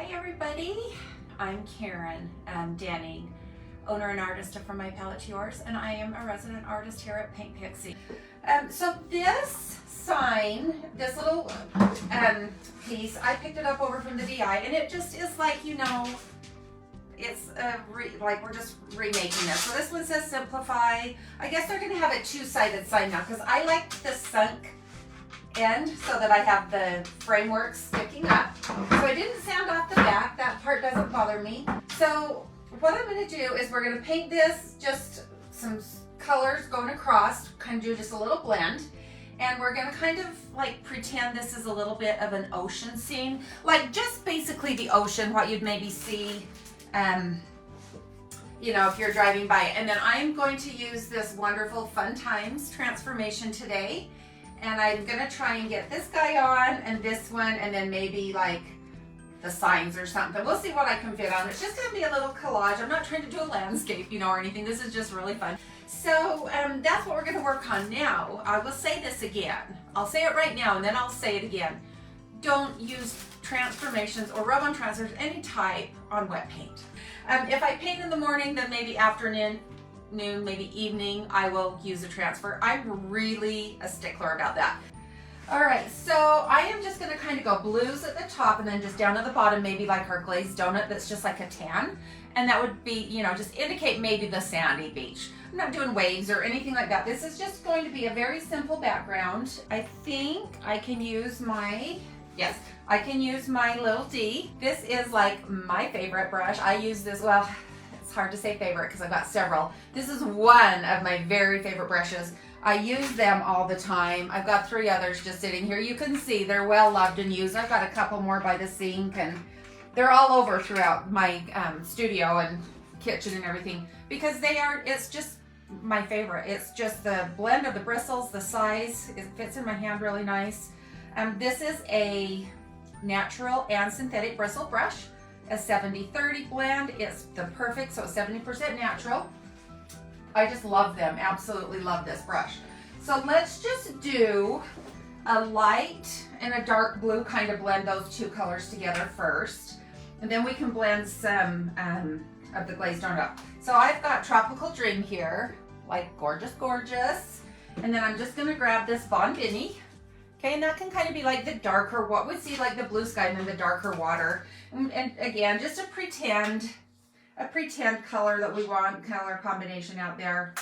Hi everybody, I'm Karen Danning, owner and artist of From My Palette to Yours, and I am a resident artist here at Paint Pixie. So this sign, this little piece, I picked it up over from the DI, and it just is like, you know, it's like we're just remaking this. So this one says simplify. I guess they're going to have a two-sided sign now because I like the sunk end so that I have the framework sticking up. So I didn't sand off the back. That part doesn't bother me. So what I'm going to do is we're going to paint this, just some colors going across, kind of do just a little blend. And we're going to kind of like pretend this is a little bit of an ocean scene. Like just basically the ocean, what you'd maybe see, you know, if you're driving by it. And then I'm going to use this wonderful Fun Times transformation today. And I'm gonna try and get this guy on and this one and then maybe like the signs or something. We'll see what I can fit on. It's just gonna be a little collage. I'm not trying to do a landscape, you know, or anything. This is just really fun. So that's what we're gonna work on now. I will say this again. I'll say it right now and then I'll say it again. Don't use transformations or rub on transfers any type on wet paint. If I paint in the morning, then maybe afternoon, maybe evening, I will use a transfer. I'm really a stickler about that. All right, so I am just gonna kind of go blues at the top and then just down at the bottom, maybe like our glazed donut that's just like a tan. And that would be, you know, just indicate maybe the sandy beach. I'm not doing waves or anything like that. This is just going to be a very simple background. I think I can use my, yes, I can use my little D. This is like my favorite brush. I use this, well, hard to say favorite because I've got several. This is one of my very favorite brushes. I use them all the time. I've got 3 others just sitting here. You can see they're well loved and used. I've got a couple more by the sink and they're all over throughout my studio and kitchen and everything because they are, it's just my favorite. It's just the blend of the bristles, the size, it fits in my hand really nice. This is a natural and synthetic bristle brush. A 70-30 blend. It's the perfect, so 70% natural. I just love them, absolutely love this brush. So let's just do a light and a dark blue, kind of blend those 2 colors together first. And then we can blend some of the glazed donut. So I've got Tropical Dream here, like gorgeous, gorgeous. And then I'm just gonna grab this Bon Binny. Okay, and that can kind of be like the darker, what would see like the blue sky and then the darker water. And again, just a pretend color that we want, color combination out there.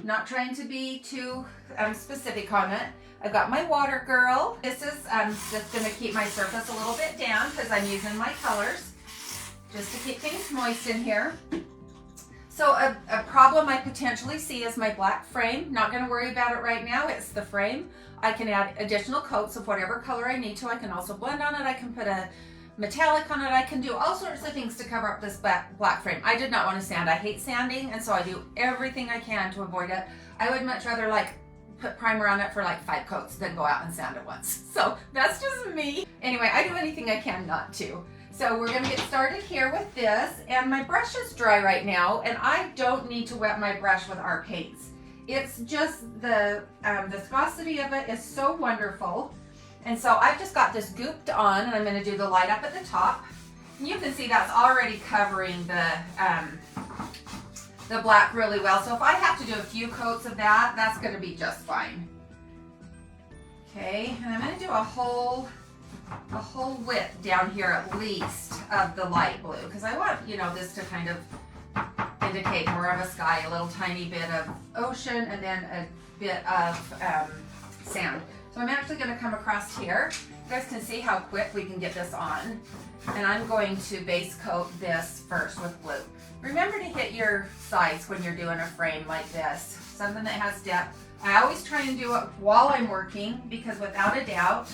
Not trying to be too specific on it. I've got my Water Girl. This is just gonna keep my surface a little bit down because I'm using my colors just to keep things moist in here. So a problem I potentially see is my black frame. Not gonna worry about it right now, it's the frame. I can add additional coats of whatever color I need to. I can also blend on it. I can put a metallic on it. I can do all sorts of things to cover up this black frame. I did not want to sand. I hate sanding, and so I do everything I can to avoid it. I would much rather like put primer on it for like 5 coats than go out and sand it once. So that's just me. Anyway, I do anything I can not to. So we're gonna get started here with this, and my brush is dry right now, and I don't need to wet my brush with our paints. It's just the viscosity of it is so wonderful. And so I've just got this gooped on, and I'm gonna do the light up at the top. And you can see that's already covering the black really well. So if I have to do a few coats of that, that's gonna be just fine. Okay, and I'm gonna do a whole width down here at least of the light blue, because I want, you know, this to kind of indicate more of a sky, a little tiny bit of ocean, and then a bit of sand. So I'm actually going to come across here. You guys can see how quick we can get this on. And I'm going to base coat this first with blue. Remember to hit your sides when you're doing a frame like this, something that has depth. I always try and do it while I'm working because without a doubt,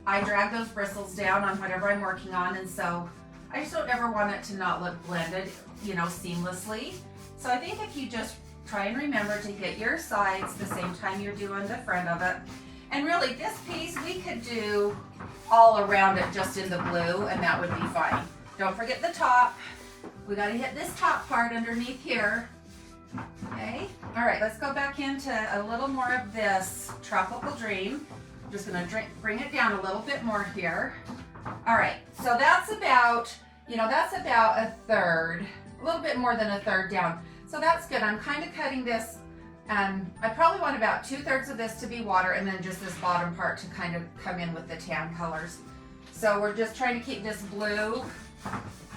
I drag those bristles down on whatever I'm working on, and so I just don't ever want it to not look blended, you know, seamlessly. So I think if you just try and remember to hit your sides the same time you're doing the front of it. And really this piece we could do all around it just in the blue, and that would be fine. Don't forget the top. We got to hit this top part underneath here. Okay, all right, let's go back into a little more of this Tropical Dream. I'm just gonna bring it down a little bit more here. All right, so that's about, You know, that's about a third, a little bit more than a third down. So that's good. I'm kind of cutting this. I probably want about 2/3 of this to be water and then just this bottom part to kind of come in with the tan colors. So we're just trying to keep this blue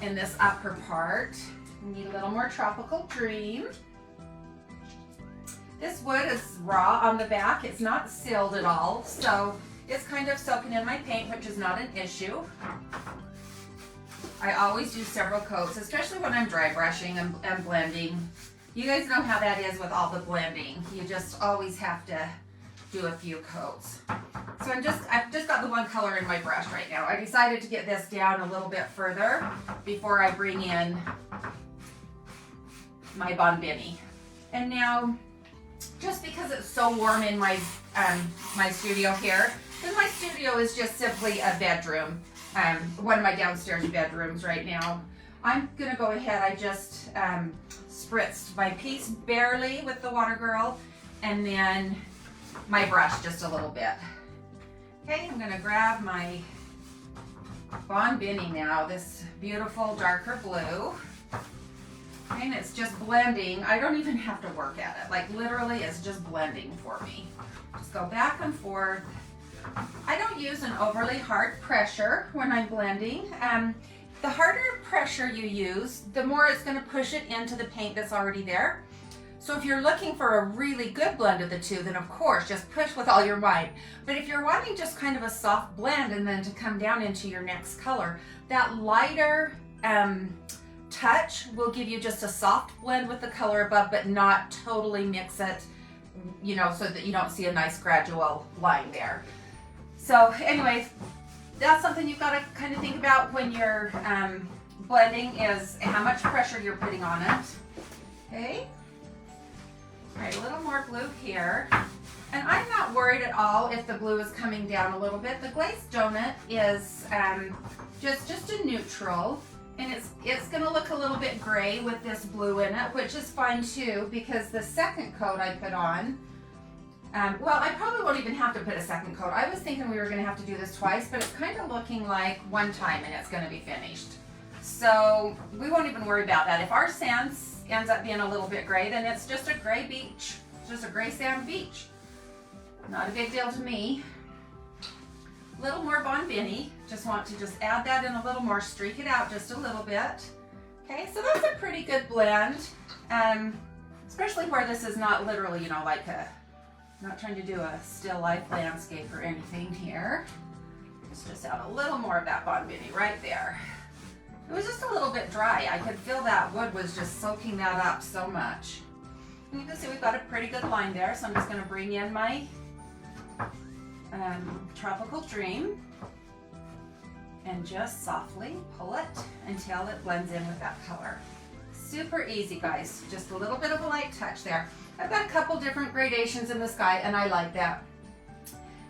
in this upper part. We need a little more Tropical Dream. This wood is raw on the back. It's not sealed at all. So it's kind of soaking in my paint, which is not an issue. I always do several coats, especially when I'm dry brushing and blending. You guys know how that is with all the blending. You just always have to do a few coats. So I've just got the one color in my brush right now. I decided to get this down a little bit further before I bring in my Bon Bini. And now, just because it's so warm in my my studio here, because my studio is just simply a bedroom, one of my downstairs bedrooms right now, I'm gonna go ahead. I just spritzed my piece barely with the Water Girl, and then my brush just a little bit. Okay, I'm gonna grab my Bon Bini now, this beautiful darker blue. Okay, and it's just blending. I don't even have to work at it. Like literally, it's just blending for me. Just go back and forth. I don't use an overly hard pressure when I'm blending. The harder pressure you use, the more it's going to push it into the paint that's already there. So if you're looking for a really good blend of the two, then of course, just push with all your might. But if you're wanting just kind of a soft blend and then to come down into your next color, that lighter touch will give you just a soft blend with the color above, but not totally mix it, you know, so that you don't see a nice gradual line there. So anyways, that's something you've got to kind of think about when you're blending, is how much pressure you're putting on it. Okay. All right, a little more blue here. And I'm not worried at all if the blue is coming down a little bit. The glazed donut is just a neutral, and it's going to look a little bit gray with this blue in it, which is fine too, because the second coat I put on, well, I probably won't even have to put a second coat. I was thinking we were going to have to do this twice, but it's kind of looking like one time and it's going to be finished. So we won't even worry about that. If our sand ends up being a little bit gray, then it's just a gray beach. It's just a gray sand beach. Not a big deal to me. A little more Bon Bini. Just want to just add that in a little more, streak it out just a little bit. Okay, so that's a pretty good blend. Especially where this is not literally, you know, like I'm not trying to do a still life landscape or anything here. Let's just add a little more of that Bon Bini right there. It was just a little bit dry. I could feel that wood was just soaking that up so much. And you can see we've got a pretty good line there, so I'm just going to bring in my Tropical Dream and just softly pull it until it blends in with that color. Super easy, guys. Just a little bit of a light touch there. I've got a couple different gradations in the sky, and I like that.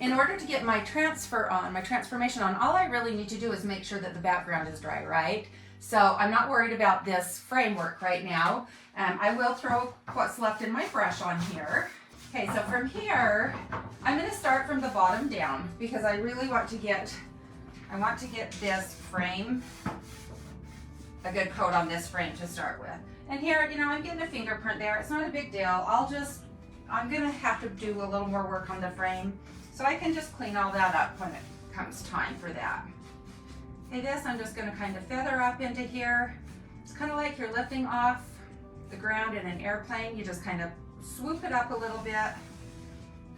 In order to get my transformation on, all I really need to do is make sure that the background is dry, right? So I'm not worried about this framework right now. I will throw what's left in my brush on here. Okay, so from here, I'm going to start from the bottom down because I really want to get, this frame, a good coat on this frame to start with. And here, you know, I'm getting a fingerprint there. It's not a big deal. I'm going to have to do a little more work on the frame, so I can just clean all that up when it comes time for that. Okay, this I'm just going to kind of feather up into here. It's kind of like you're lifting off the ground in an airplane. You just kind of swoop it up a little bit,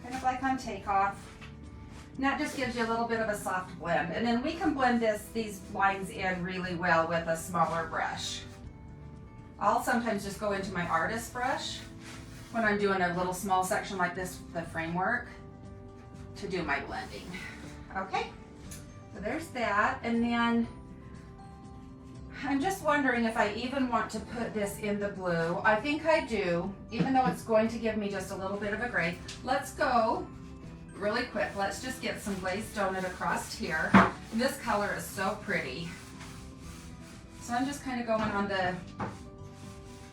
kind of like on takeoff. And that just gives you a little bit of a soft blend. And then we can blend these lines in really well with a smaller brush. I'll sometimes just go into my artist brush when I'm doing a little small section like this, the framework, to do my blending. Okay, so there's that. And then I'm just wondering if I even want to put this in the blue. I think I do, even though it's going to give me just a little bit of a gray. Let's go really quick. Let's just get some glazed donut across here. And this color is so pretty. So I'm just kind of going on the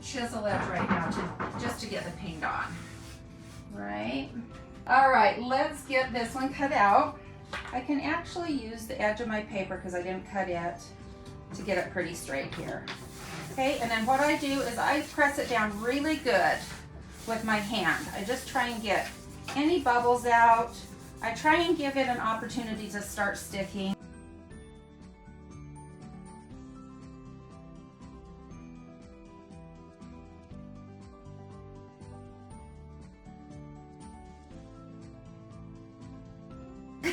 chisel edge right now just to get the paint on. Right? All right, let's get this one cut out. I can actually use the edge of my paper because I didn't cut it. to get it pretty straight here. Okay, and then what I do is I press it down really good with my hand. I just try and get any bubbles out. I try and give it an opportunity to start sticking.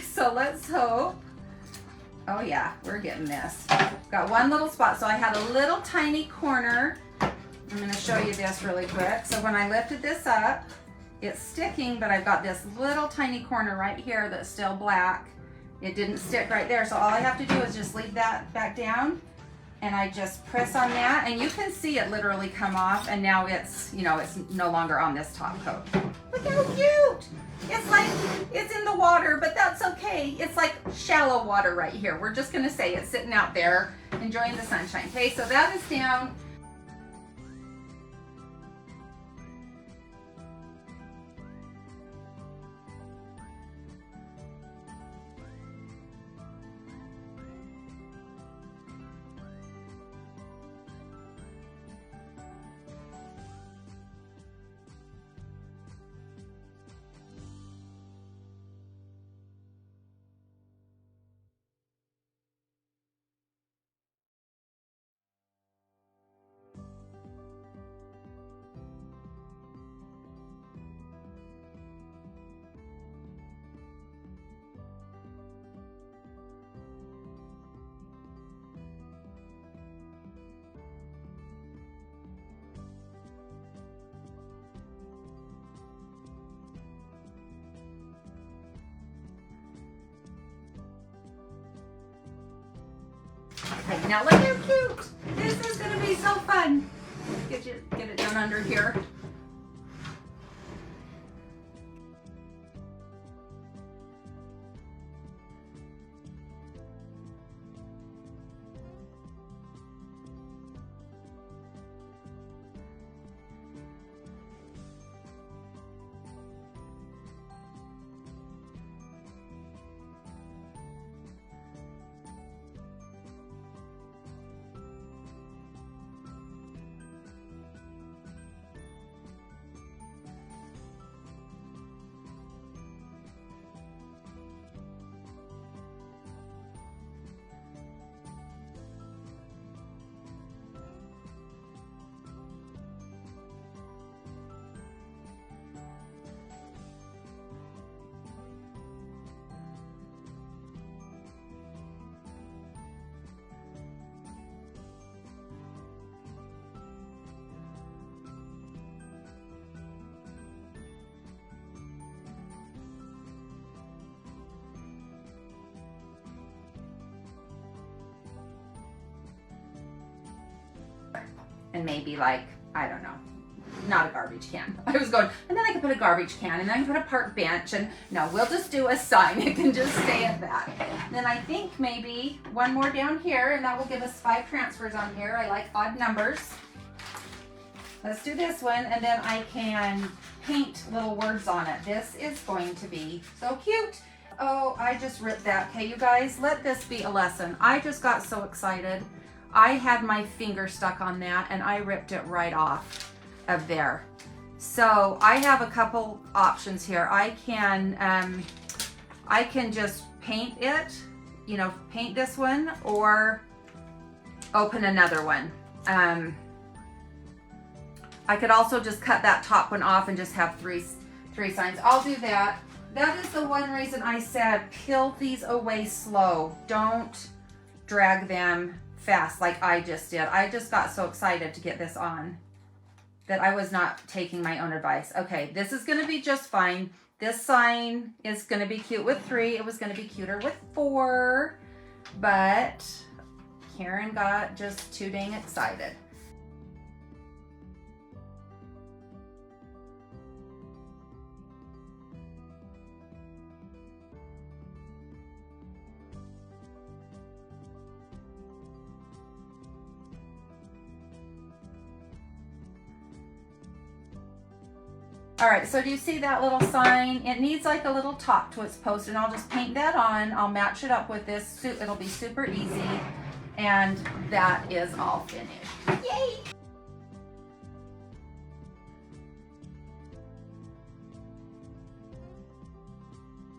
So let's hope. Oh yeah, we're getting this. Got one little spot, so I had a little tiny corner. I'm gonna show you this really quick. So when I lifted this up, it's sticking, but I've got this little tiny corner right here that's still black. It didn't stick right there, so all I have to do is just leave that back down, and I just press on that, and you can see it literally come off, and now it's, you know, it's no longer on this top coat. Look how cute! It's like, it's in the water, but that's okay. It's like shallow water right here. We're just gonna say it's sitting out there enjoying the sunshine. Okay, so that is down. Okay, now look how cute. This is gonna be so fun. Get it down under here. And maybe like, I don't know, not a garbage can. I was going, and then I could put a garbage can, and then I can put a park bench, and no, we'll just do a sign. It can just stay at that. And then I think maybe one more down here, and that will give us 5 transfers on here. I like odd numbers. Let's do this one, and then I can paint little words on it. This is going to be so cute. Oh, I just ripped that. Okay, you guys, let this be a lesson. I just got so excited. I had my finger stuck on that and I ripped it right off of there. So I have a couple options here. I can just paint it, you know, paint this one or open another one. I could also just cut that top one off and just have three signs. I'll do that. That is the one reason I said peel these away slow. Don't drag them fast like I just did. I just got so excited to get this on that I was not taking my own advice. Okay, this is gonna be just fine. This sign is gonna be cute with 3. It was gonna be cuter with 4, but Karen got just too dang excited. All right, so do you see that little sign? It needs like a little top to its post, and I'll just paint that on. I'll match it up with this. It'll be super easy. And that is all finished. Yay!